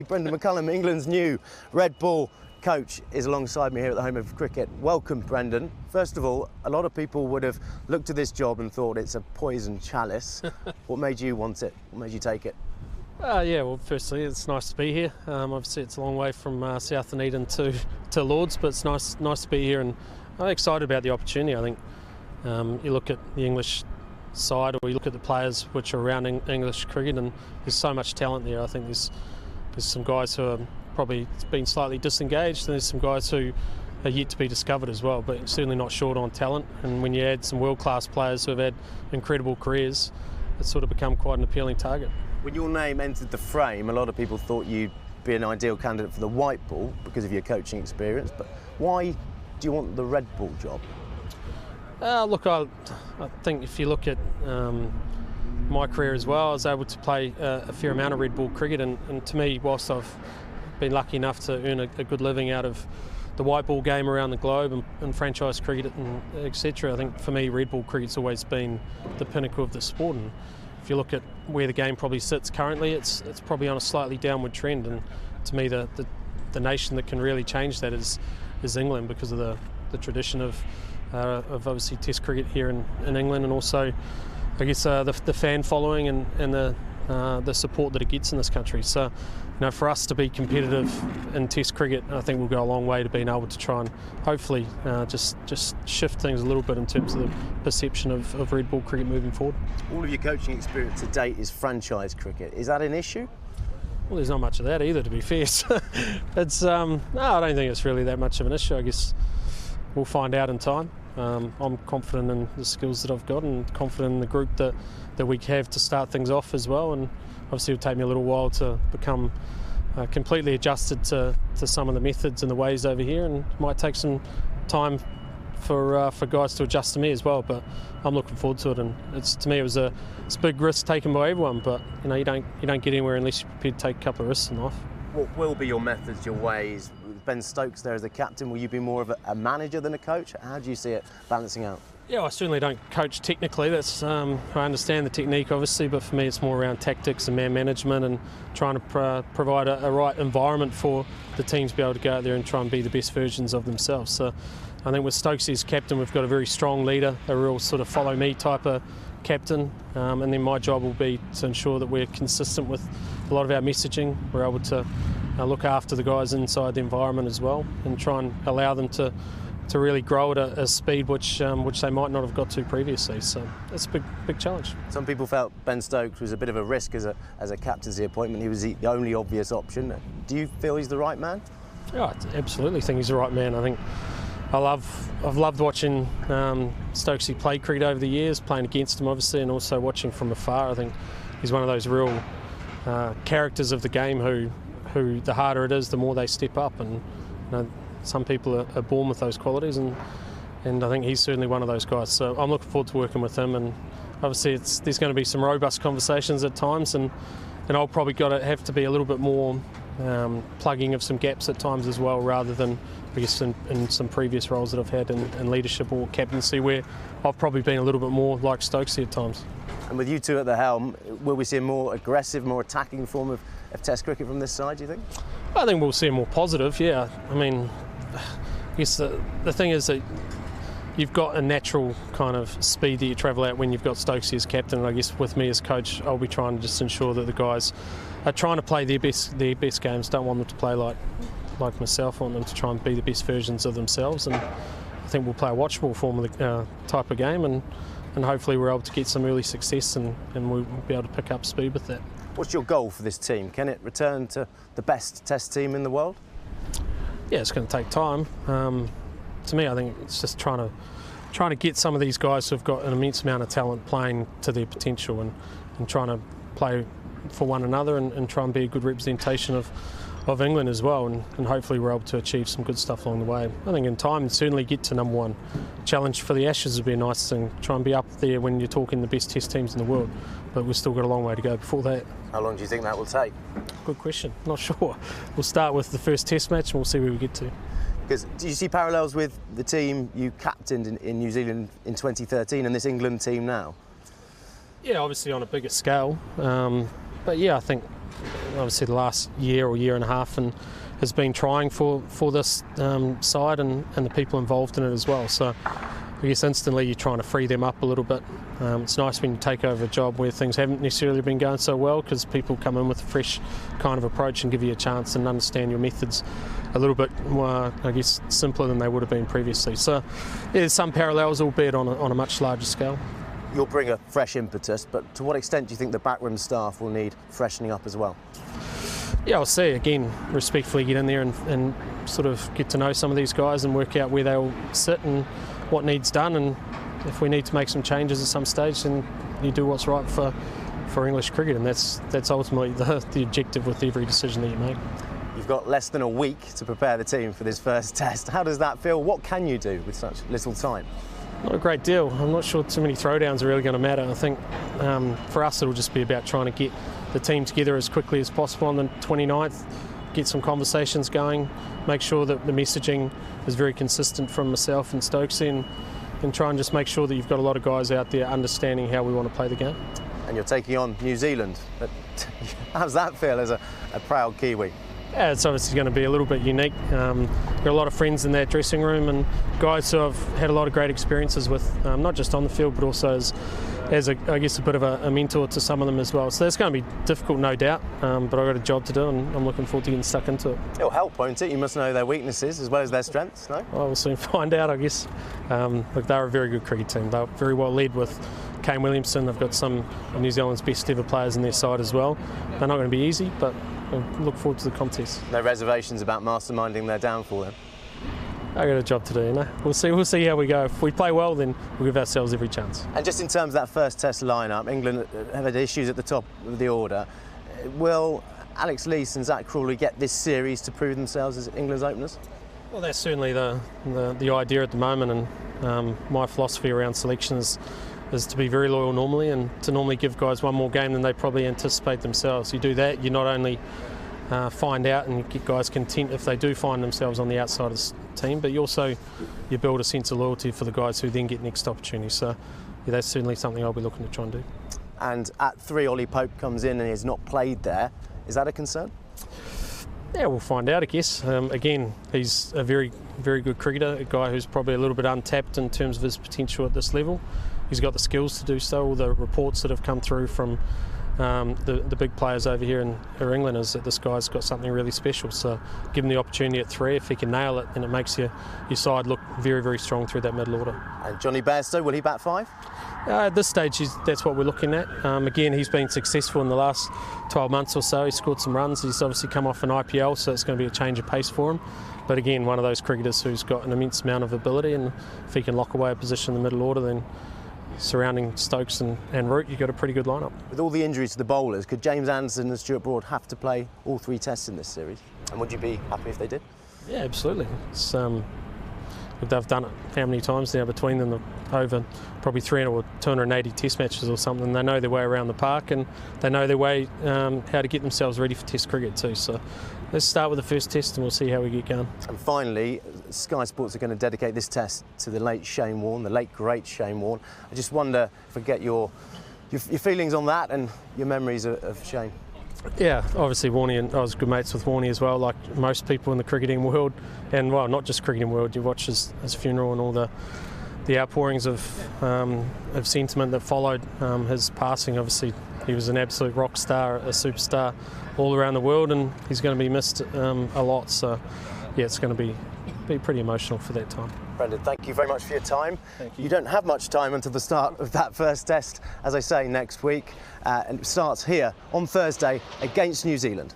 Brendon McCullum, England's new Red Bull coach, is alongside me here at the home of cricket. Welcome, Brendon. First of all, a lot of people would have looked at this job and thought it's a poison chalice. What made you want it? What made you take it? Well, firstly, it's nice to be here. Obviously, it's a long way from South Dunedin to Lords, but it's nice to be here, and I'm excited about the opportunity. I think you look at the English side, or you look at the players which are around English cricket, and there's so much talent there. I think there's some guys who are probably been slightly disengaged, and there's some guys who are yet to be discovered as well, but certainly not short on talent. And when you add some world-class players who have had incredible careers, it's sort of become quite an appealing target. When your name entered the frame, a lot of people thought you'd be an ideal candidate for the white ball because of your coaching experience, but why do you want the red ball job? Look, I think if you look at my career as well, I was able to play a fair amount of red ball cricket, and to me, whilst I've been lucky enough to earn a good living out of the white ball game around the globe and franchise cricket and etc., I think for me red ball cricket's always been the pinnacle of the sport. And if you look at where the game probably sits currently, it's probably on a slightly downward trend, and to me the nation that can really change that is England, because of the tradition of obviously Test cricket here in England, and also I guess the fan following and the support that it gets in this country. So, for us to be competitive in Test cricket, I think we'll go a long way to being able to try and hopefully just shift things a little bit in terms of the perception of red ball cricket moving forward. All of your coaching experience to date is franchise cricket. Is that an issue? Well, there's not much of that either, to be fair. So it's no, I don't think it's really that much of an issue. I guess we'll find out in time. I'm confident in the skills that I've got, and confident in the group that we have to start things off as well. And obviously it'll take me a little while to become completely adjusted to some of the methods and the ways over here, and it might take some time for guys to adjust to me as well. But I'm looking forward to it, and to me it's a big risk taken by everyone. But you don't get anywhere unless you're prepared to take a couple of risks in life. What will be your methods, your ways? With Ben Stokes there as the captain, will you be more of a manager than a coach? How do you see it balancing out? Yeah, I certainly don't coach technically. That's I understand the technique, obviously, but for me it's more around tactics and man management, and trying to provide a right environment for the teams to be able to go out there and try and be the best versions of themselves. So I think with Stokes as captain, we've got a very strong leader, a real sort of follow me type of captain, and then my job will be to ensure that we're consistent with a lot of our messaging. We're able to look after the guys inside the environment as well, and try and allow them to really grow at a speed which they might not have got to previously. So it's a big challenge. Some people felt Ben Stokes was a bit of a risk as a captaincy appointment. He was the only obvious option. Do you feel he's the right man? Yeah, I absolutely think he's the right man. I think I've loved watching Stokesy play cricket over the years, playing against him obviously, and also watching from afar. I think he's one of those real characters of the game who the harder it is, the more they step up, and some people are born with those qualities, and I think he's certainly one of those guys. So I'm looking forward to working with him, and obviously there's going to be some robust conversations at times, and I'll probably have to be a little bit more plugging of some gaps at times as well, rather than I guess in some previous roles that I've had in leadership or captaincy, where I've probably been a little bit more like Stokesy at times. And with you two at the helm, will we see a more aggressive, more attacking form of Test cricket from this side, do you think? I think we'll see a more positive, yeah. I mean, I guess the thing is that you've got a natural kind of speed that you travel at when you've got Stokesy as captain, and I guess with me as coach, I'll be trying to just ensure that the guys are trying to play their best games. Don't want them to play like myself. I want them to try and be the best versions of themselves, and I think we'll play a watchable form of the type of game, and hopefully we're able to get some early success, and we'll be able to pick up speed with that. What's your goal for this team? Can it return to the best Test team in the world? Yeah, it's going to take time. To me, I think it's just trying to get some of these guys who've got an immense amount of talent playing to their potential, and trying to play for one another, and try and be a good representation of England as well, and hopefully we're able to achieve some good stuff along the way. I think in time, certainly get to number one. Challenge for the Ashes would be a nice thing. Try and be up there when you're talking the best Test teams in the world, but we've still got a long way to go before that. How long do you think that will take? Good question, not sure. We'll start with the first Test match and we'll see where we get to. Because do you see parallels with the team you captained in New Zealand in 2013 and this England team now? Yeah, obviously on a bigger scale, but yeah, I think obviously the last year or year and a half, and has been trying for this side and the people involved in it as well. So I guess instantly you're trying to free them up a little bit. It's nice when you take over a job where things haven't necessarily been going so well, because people come in with a fresh kind of approach and give you a chance and understand your methods a little bit more, I guess, simpler than they would have been previously. So there's some parallels, albeit on a much larger scale. You'll bring a fresh impetus, but to what extent do you think the backroom staff will need freshening up as well? Yeah, I'll see. Again, respectfully get in there and sort of get to know some of these guys and work out where they'll sit and what needs done, and if we need to make some changes at some stage, then you do what's right for English cricket, and that's ultimately the objective with every decision that you make. You've got less than a week to prepare the team for this first test. How does that feel? What can you do with such little time? Not a great deal. I'm not sure too many throwdowns are really going to matter. I think for us it'll just be about trying to get the team together as quickly as possible on the 29th, get some conversations going, make sure that the messaging is very consistent from myself and Stokesy, and try and just make sure that you've got a lot of guys out there understanding how we want to play the game. And you're taking on New Zealand. How does that feel as a proud Kiwi? Yeah, it's obviously going to be a little bit unique. Got a lot of friends in that dressing room and guys who I've had a lot of great experiences with, not just on the field but also as a bit of a mentor to some of them as well. So that's going to be difficult, no doubt, but I've got a job to do and I'm looking forward to getting stuck into it. It'll help, won't it? You must know their weaknesses as well as their strengths, no? Well, we'll soon find out, I guess. Look, they're a very good cricket team. They're very well led with Kane Williamson. They've got some of New Zealand's best ever players in their side as well. They're not going to be easy, but I look forward to the contest. No reservations about masterminding their downfall then? I've got a job to do, you know. We'll see how we go. If we play well, then we'll give ourselves every chance. And just in terms of that first test lineup, England have had issues at the top of the order. Will Alex Lees and Zach Crawley get this series to prove themselves as England's openers? Well, that's certainly the idea at the moment, and my philosophy around selection is to be very loyal normally, and to normally give guys one more game than they probably anticipate themselves. You do that, you not only find out and get guys content if they do find themselves on the outside of the team, but you build a sense of loyalty for the guys who then get next opportunities. So yeah, that's certainly something I'll be looking to try and do. And at 3, Ollie Pope comes in and he's not played there. Is that a concern? Yeah, we'll find out, I guess. Again, he's a very, very good cricketer, a guy who's probably a little bit untapped in terms of his potential at this level. He's got the skills to do so. All the reports that have come through from the big players over here in England is that this guy's got something really special. So give him the opportunity at 3. If he can nail it, then it makes your side look very, very strong through that middle order. And Jonny Bairstow, will he bat 5? At this stage, that's what we're looking at. Again, he's been successful in the last 12 months or so. He scored some runs. He's obviously come off an IPL, so it's going to be a change of pace for him. But again, one of those cricketers who's got an immense amount of ability, and if he can lock away a position in the middle order, then surrounding Stokes and Root, you've got a pretty good lineup. With all the injuries to the bowlers, could James Anderson and Stuart Broad have to play all 3 tests in this series? And would you be happy if they did? Yeah, absolutely. It's, they've done it how many times now between them? Over probably 300 or 280 test matches or something. They know their way around the park, and they know their way how to get themselves ready for test cricket too. So let's start with the first test and we'll see how we get going. And finally, Sky Sports are going to dedicate this test to the late Shane Warne, the late great Shane Warne. I just wonder if I get your feelings on that and your memories of Shane. Yeah, obviously Warne, and I was good mates with Warne as well, like most people in the cricketing world, and well, not just cricketing world. You watch his funeral and all the outpourings of sentiment that followed his passing. Obviously, he was an absolute rock star, a superstar all around the world, and he's going to be missed a lot. So, yeah, it's going to be pretty emotional for that time. Brendon, thank you very much for your time. Thank you. You don't have much time until the start of that first test, as I say, next week, and it starts here on Thursday against New Zealand.